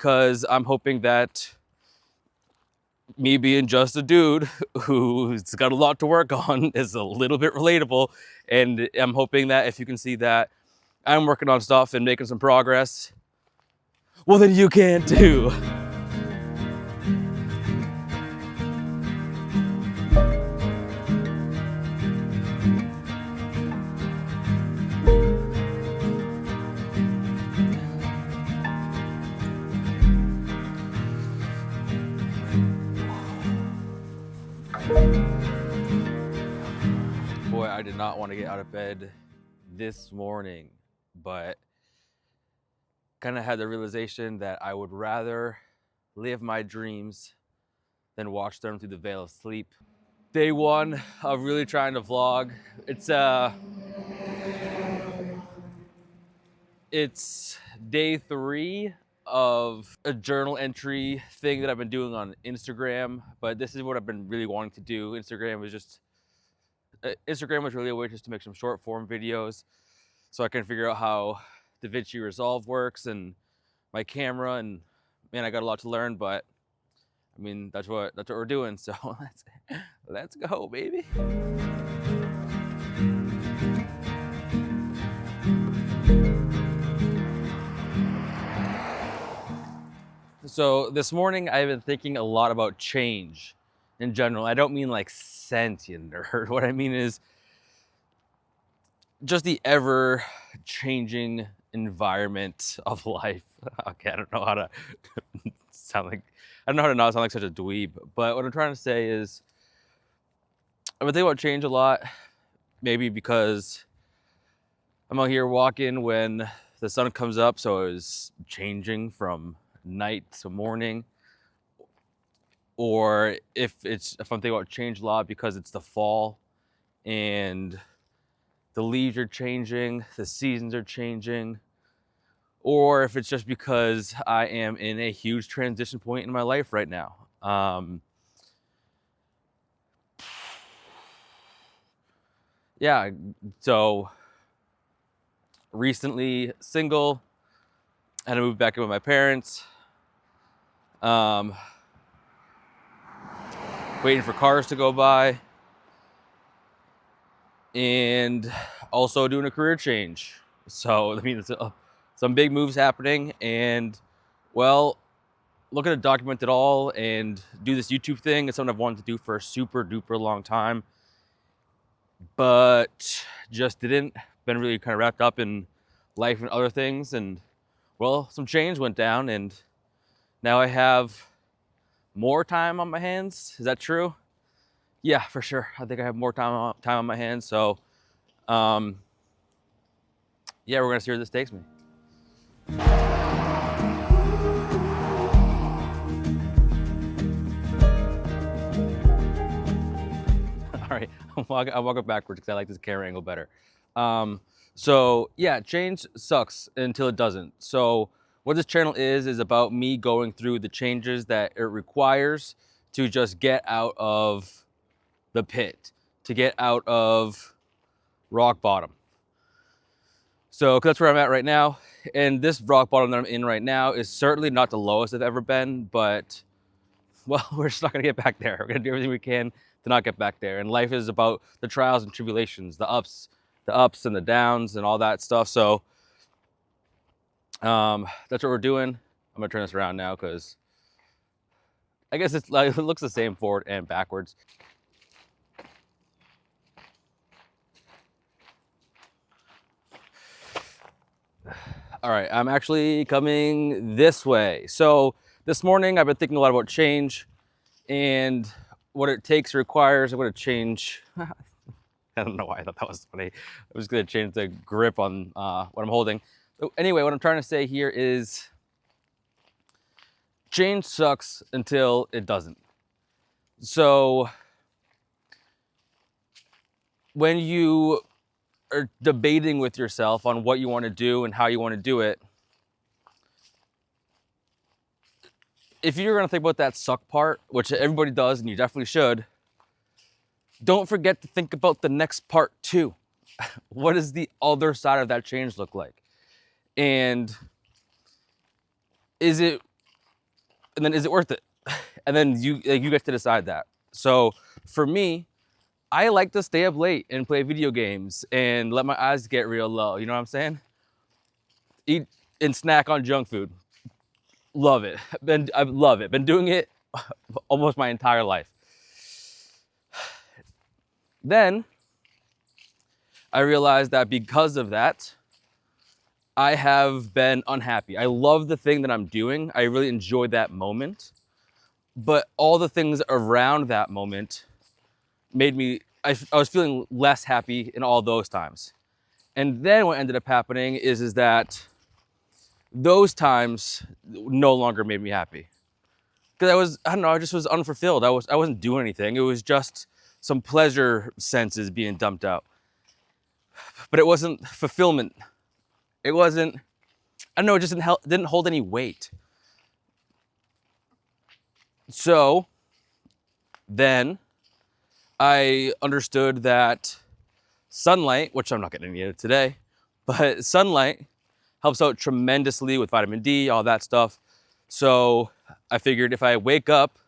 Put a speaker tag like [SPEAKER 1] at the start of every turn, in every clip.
[SPEAKER 1] because I'm hoping that me being just a dude who's got a lot to work on is a little bit relatable. And I'm hoping that if you can see that I'm working on stuff and making some progress, well, then you can too. Boy, I did not want to get out of bed this morning, but kind of had the realization that I would rather live my dreams than watch them through the veil of sleep. Day one of really trying to vlog. It's day 3 of a journal entry thing that I've been doing on Instagram, but this is what I've been really wanting to do. Instagram was really a way just to make some short form videos so I can figure out how DaVinci Resolve works and my camera, and man, I got a lot to learn, but I mean, that's what we're doing. So let's go, baby. So this morning I've been thinking a lot about change in general. I don't mean like sentient nerd. What I mean is just the ever changing environment of life. Okay, I don't know how to not sound like such a dweeb, but what I'm trying to say is I've been thinking about change a lot, maybe because I'm out here walking when the sun comes up, so it was changing from night to morning. Or if I'm thinking about change a lot because it's the fall and the leaves are changing, the seasons are changing, or if it's just because I am in a huge transition point in my life right now. Yeah, so recently single, and I moved back in with my parents. Waiting for cars to go by, and also doing a career change. So I mean, it's some big moves happening, and well, looking to document it all and do this YouTube thing. It's something I've wanted to do for a super duper long time, but just didn't. Been really kind of wrapped up in life and other things, and well, some change went down, and now I have more time on my hands. Is that true? Yeah, for sure. I think I have more time on my hands. So, yeah, we're gonna see where this takes me. All right, I'll walk it backwards because I like this camera angle better. So yeah, change sucks until it doesn't. So what this channel is about me going through the changes that it requires to just get out of the pit, to get out of rock bottom. So that's where I'm at right now. And this rock bottom that I'm in right now is certainly not the lowest I've ever been, but well, we're just not gonna get back there. We're gonna do everything we can to not get back there. And life is about the trials and tribulations, the ups and the downs and all that stuff. So that's what we're doing. I'm gonna turn this around now because I guess it looks the same forward and backwards. All right, I'm actually coming this way. So this morning I've been thinking a lot about change and what it takes, requires. I'm gonna change. I don't know why I thought that was funny. I was gonna change the grip on what I'm holding. So anyway, what I'm trying to say here is change sucks until it doesn't. So when you are debating with yourself on what you want to do and how you want to do it, if you're going to think about that suck part, which everybody does and you definitely should, don't forget to think about the next part too. What does the other side of that change look like? And is it And then is it worth it? And then you get to decide that. So for me, I like to stay up late and play video games and let my eyes get real low. You know what I'm saying? Eat and snack on junk food. Love it. I love it. Been doing it almost my entire life. Then I realized that because of that, I have been unhappy. I love the thing that I'm doing. I really enjoyed that moment. But all the things around that moment made me, I was feeling less happy in all those times. And then what ended up happening is that those times no longer made me happy. Because I don't know, I just was unfulfilled. I wasn't doing anything. It was just some pleasure senses being dumped out. But it wasn't fulfillment. It wasn't, I don't know, it just didn't hold any weight. So then I understood that sunlight, which I'm not getting into today, but sunlight helps out tremendously with vitamin D, all that stuff. So I figured if I wake up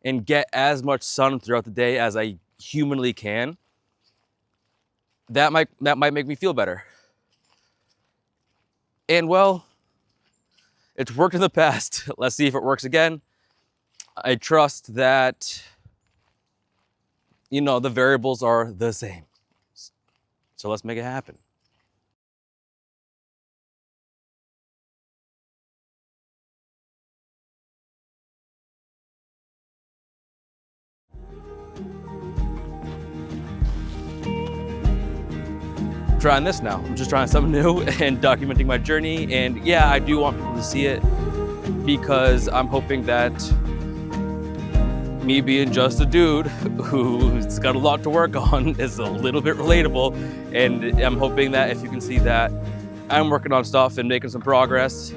[SPEAKER 1] and get as much sun throughout the day as I humanly can, that might make me feel better. And well, it's worked in the past. Let's see if it works again. I trust that, you know, the variables are the same. So let's make it happen. Trying this now. I'm just trying something new and documenting my journey. And yeah, I do want people to see it because I'm hoping that me being just a dude who's got a lot to work on is a little bit relatable. And I'm hoping that if you can see that I'm working on stuff and making some progress,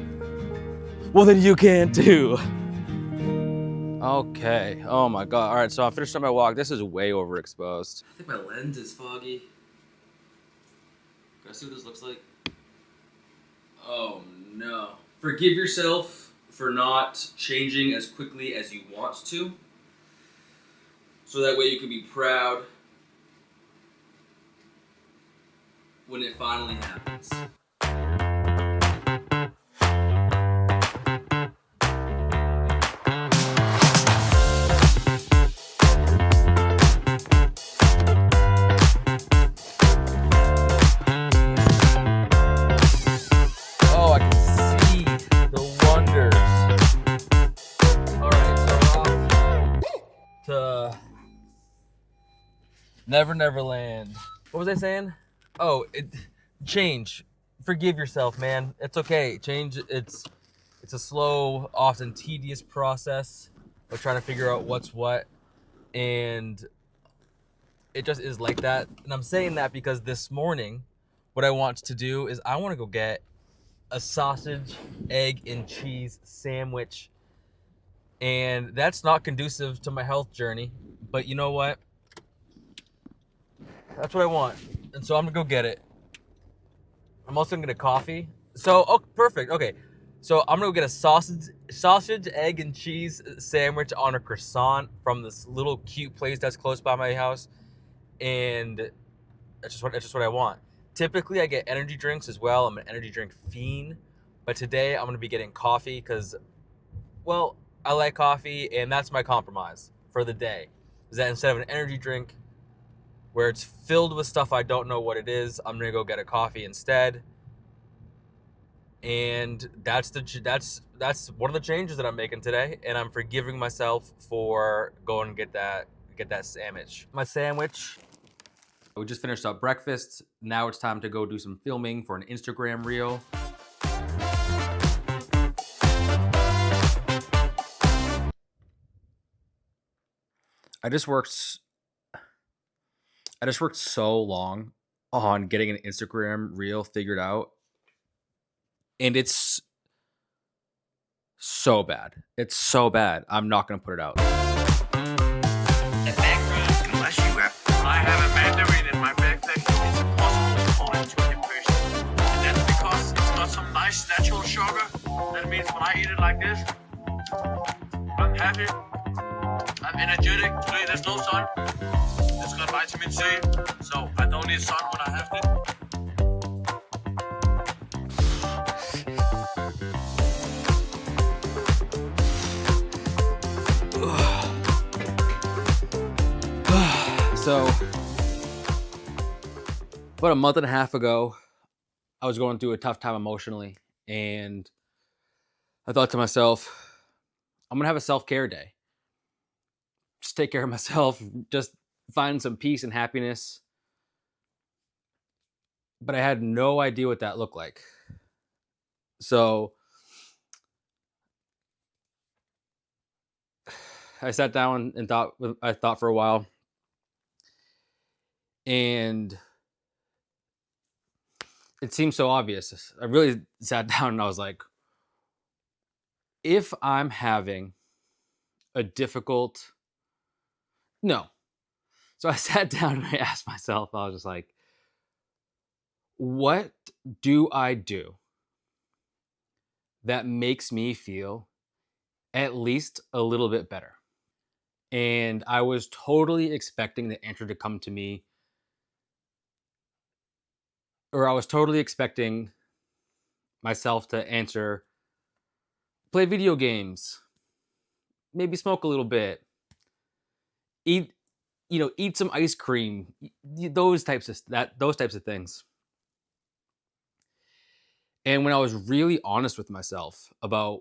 [SPEAKER 1] well, then you can too. Okay, oh my God. All right, so I finished up my walk. This is way overexposed. I think my lens is foggy. Can I see what this looks like? Oh no. Forgive yourself for not changing as quickly as you want to. So that way you can be proud when it finally happens. Oh, I can see the wonders. All right, so off to Never Neverland. What was I saying? Oh, change. Forgive yourself, man. It's okay. Change, it's a slow, often tedious process of trying to figure out what's what. And it just is like that. And I'm saying that because this morning, what I want to do is I want to go get a sausage, egg, and cheese sandwich. And that's not conducive to my health journey. But you know what? That's what I want. And so I'm gonna go get it. I'm also gonna get a coffee. So, oh, perfect. Okay. So I'm gonna go get a sausage, egg, and cheese sandwich on a croissant from this little cute place that's close by my house. And it's just what I want. Typically I get energy drinks as well. I'm an energy drink fiend. But today I'm gonna be getting coffee because, well, I like coffee and that's my compromise for the day. Is that instead of an energy drink, where it's filled with stuff I don't know what it is, I'm gonna go get a coffee instead. And that's one of the changes that I'm making today, and I'm forgiving myself for going and get that sandwich. My sandwich. We just finished up breakfast. Now it's time to go do some filming for an Instagram reel. I just worked so long on getting an Instagram reel figured out. And it's so bad. It's so bad. I'm not going to put it out.
[SPEAKER 2] The background, unless you have... I have a mandarin in my backpack. It's impossible to fall into a depression. And that's because it's got some nice natural sugar. That means when I eat it like this... happy. I'm energetic. Today there's no sun. It's got vitamin C, so I don't need sun when I have it.
[SPEAKER 1] So, about a month and a half ago, I was going through a tough time emotionally, and I thought to myself, I'm gonna have a self-care day. Just take care of myself, just find some peace and happiness. But I had no idea what that looked like. So I sat down and I thought for a while, and it seemed so obvious. I really sat down and I was like, if I'm having a difficult no. So I sat down and I asked myself, I was just like, what do I do that makes me feel at least a little bit better? And I was totally expecting the answer to come to me, or I was totally expecting myself to answer play video games, maybe smoke a little bit, eat eat some ice cream, those types of things. And when I was really honest with myself about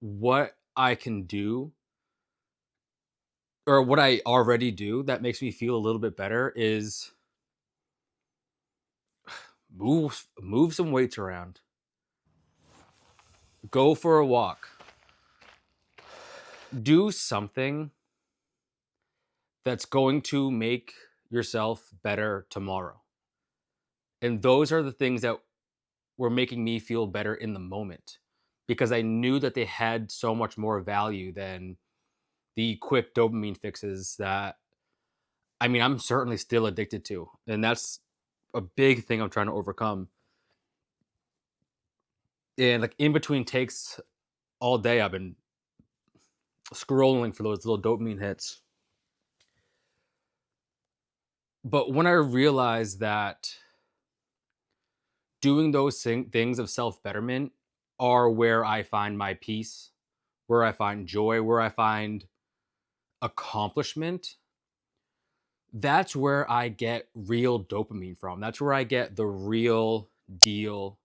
[SPEAKER 1] what I can do or what I already do that makes me feel a little bit better is move some weights around. Go for a walk. Do something that's going to make yourself better tomorrow. And those are the things that were making me feel better in the moment because I knew that they had so much more value than the quick dopamine fixes that I'm certainly still addicted to. And that's a big thing I'm trying to overcome. And like in between takes all day, I've been scrolling for those little dopamine hits. But when I realized that doing those things of self betterment are where I find my peace, where I find joy, where I find accomplishment, that's where I get real dopamine from. That's where I get the real deal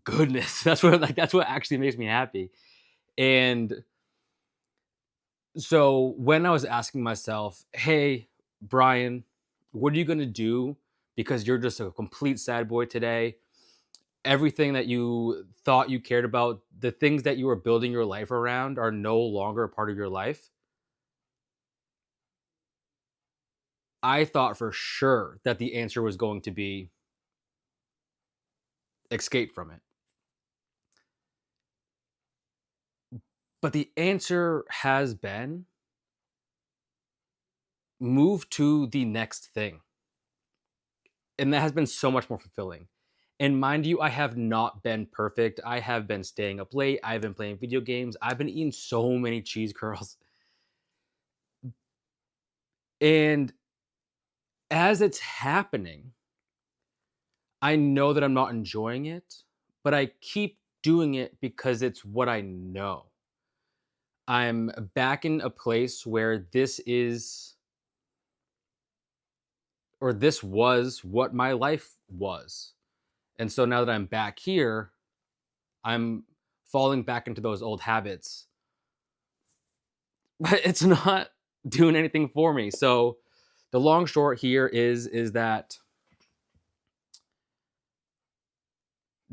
[SPEAKER 1] goodness. That's what actually makes me happy. And so when I was asking myself, "Hey, Brian, what are you going to do because you're just a complete sad boy today? Everything that you thought you cared about, the things that you were building your life around are no longer a part of your life." I thought for sure that the answer was going to be escape from it. But the answer has been move to the next thing. And that has been so much more fulfilling. And mind you, I have not been perfect. I have been staying up late. I've been playing video games. I've been eating so many cheese curls. And as it's happening, I know that I'm not enjoying it, but I keep doing it because it's what I know. I'm back in a place where this was what my life was. And so now that I'm back here, I'm falling back into those old habits. But it's not doing anything for me. So the long short here is that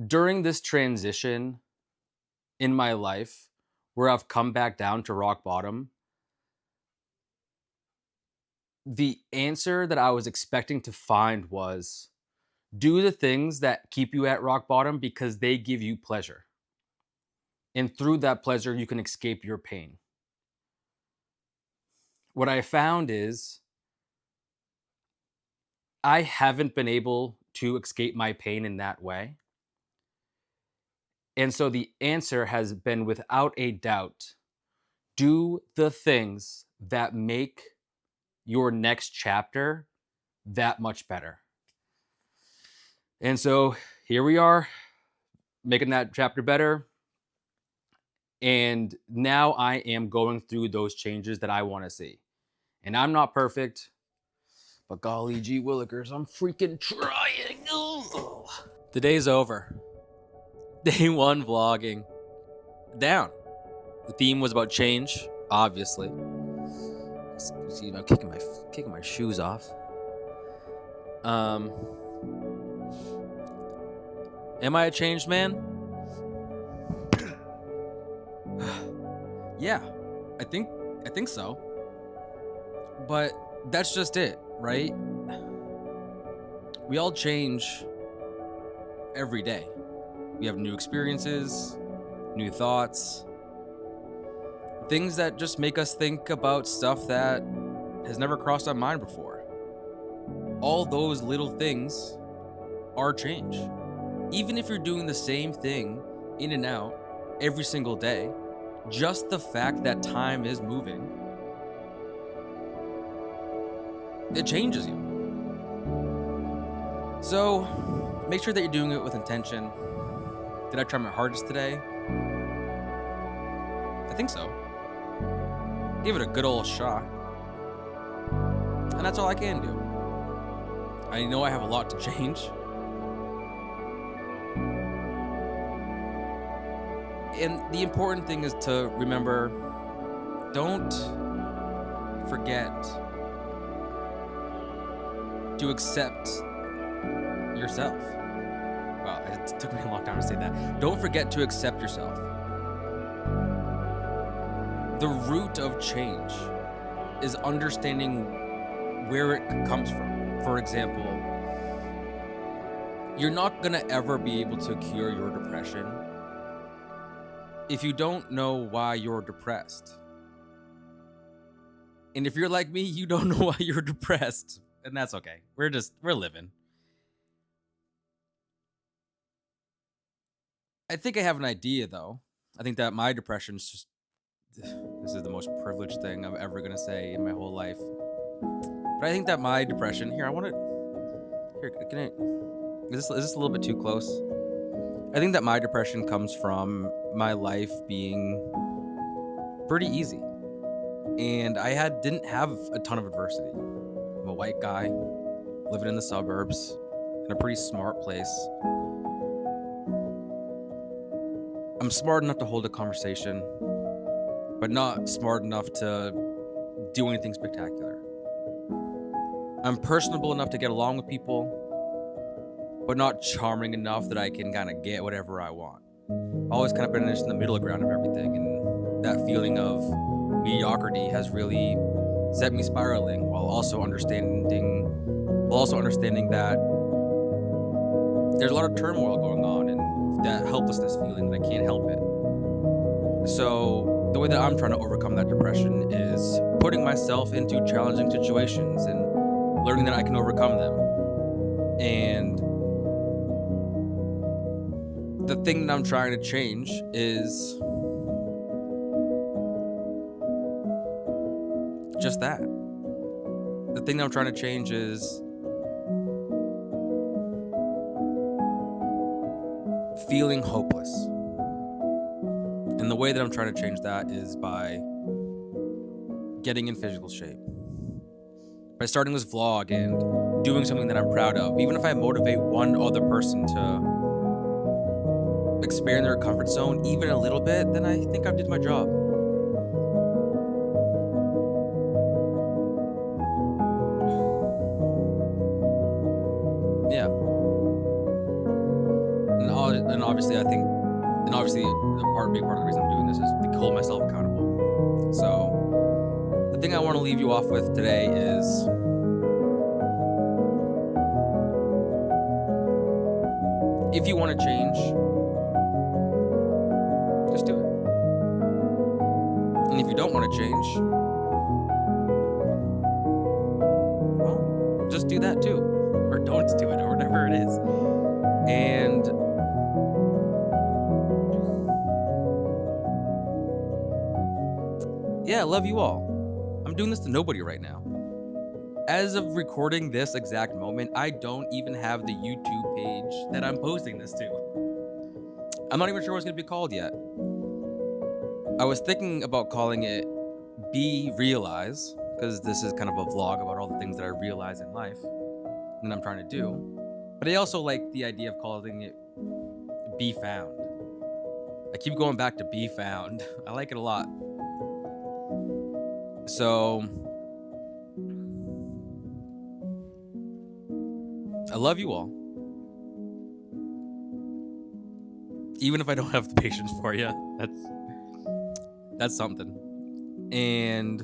[SPEAKER 1] during this transition in my life where I've come back down to rock bottom, the answer that I was expecting to find was do the things that keep you at rock bottom because they give you pleasure. And through that pleasure, you can escape your pain. What I found is I haven't been able to escape my pain in that way. And so the answer has been without a doubt do the things that make your next chapter that much better. And so here we are, making that chapter better. And now I am going through those changes that I want to see. And I'm not perfect, but golly gee willikers, I'm freaking trying. Ugh. The day's over. Day one vlogging. Down. The theme was about change, obviously. See, I'm kicking my shoes off. Am I a changed man? Yeah, I think so. But that's just it, right? We all change every day. We have new experiences, new thoughts, things that just make us think about stuff that has never crossed our mind before. All those little things are change. Even if you're doing the same thing in and out every single day, just the fact that time is moving, it changes you. So make sure that you're doing it with intention. Did I try my hardest today? I think so. Give it a good old shot. And that's all I can do. I know I have a lot to change. And the important thing is to remember, don't forget to accept yourself. Wow, it took me a long time to say that. Don't forget to accept yourself. The root of change is understanding where it comes from. For example, you're not gonna ever be able to cure your depression if you don't know why you're depressed. And if you're like me, you don't know why you're depressed, and that's okay. We're living. I think I have an idea, though. I think that my depression's just... This is the most privileged thing I'm ever gonna say in my whole life. But I think that my depression... Here, I want to... Here, can I... Is this a little bit too close? I think that my depression comes from my life being pretty easy. And I didn't have a ton of adversity. I'm a white guy, living in the suburbs, in a pretty smart place. I'm smart enough to hold a conversation, but not smart enough to do anything spectacular. I'm personable enough to get along with people, but not charming enough that I can kind of get whatever I want. I've always kind of been just in the middle ground of everything, and that feeling of mediocrity has really set me spiraling, while also understanding that there's a lot of turmoil going on, and that helplessness feeling that I can't help it. So the way that I'm trying to overcome that depression is putting myself into challenging situations and learning that I can overcome them. And the thing that I'm trying to change is just that. The thing that I'm trying to change is feeling hopeless. And the way that I'm trying to change that is by getting in physical shape. By starting this vlog and doing something that I'm proud of. Even if I motivate one other person to expand their comfort zone even a little bit, then I think I've did my job. Yeah. And obviously I think, a big part of the reason I'm doing this is to hold myself accountable. So the thing I want to leave you off with today is if you want to change, just do it. And if you don't want to change, well, just do that too. Or don't do it, or whatever it is. And yeah, I love you all. I'm doing this to nobody right now. As of recording this exact moment, I don't even have the YouTube page that I'm posting this to. I'm not even sure what it's going to be called yet. I was thinking about calling it Be Realize, because this is kind of a vlog about all the things that I realize in life and I'm trying to do. But I also like the idea of calling it Be Found. I keep going back to Be Found. I like it a lot. So I love you all. Even if I don't have the patience for you, that's something. And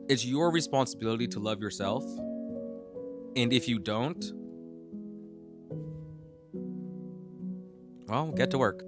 [SPEAKER 1] it's your responsibility to love yourself. And if you don't, well, get to work.